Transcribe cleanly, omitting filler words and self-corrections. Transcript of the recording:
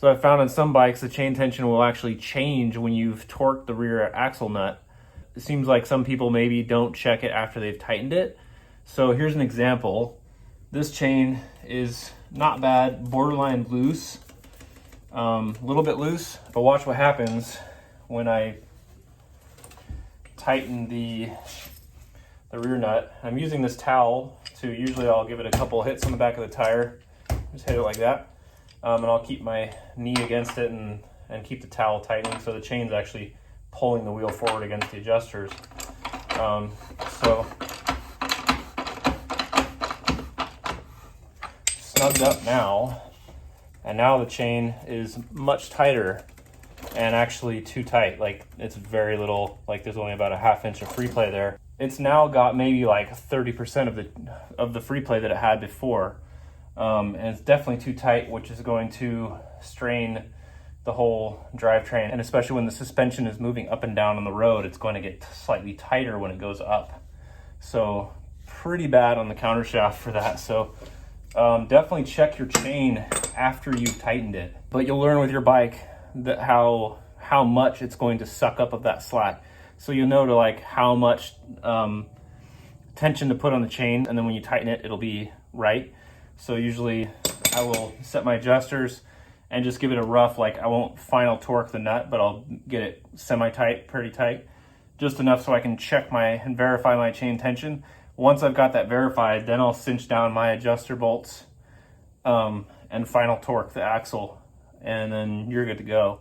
So I found on some bikes the chain tension will actually change when you've torqued the rear axle nut. It seems like some people maybe don't check it after they've tightened it. So here's an example. This chain is not bad, borderline loose, a little bit loose, but watch what happens when I tighten the rear nut. I'm using this towel to, usually I'll give it a couple hits on the back of the tire, just hit it like that. And I'll keep my knee against it and keep the towel tightening so the chain's actually pulling the wheel forward against the adjusters. So snugged up now, and now the chain is much tighter and actually too tight. Like, it's very little, like there's only about a ½ inch of free play there. It's now got maybe like 30% of the free play that it had before. And it's definitely too tight, which is going to strain the whole drivetrain. And especially when the suspension is moving up and down on the road, it's going to get slightly tighter when it goes up. So pretty bad on the countershaft for that. So definitely check your chain after you've tightened it. But you'll learn with your bike that how much it's going to suck up of that slack. So you'll know to like how much tension to put on the chain, and then when you tighten it, it'll be right. So usually I will set my adjusters and just give it a rough, like I won't final torque the nut, but I'll get it semi-tight, pretty tight, just enough so I can check and verify my chain tension. Once I've got that verified, then I'll cinch down my adjuster bolts and final torque the axle, and then you're good to go.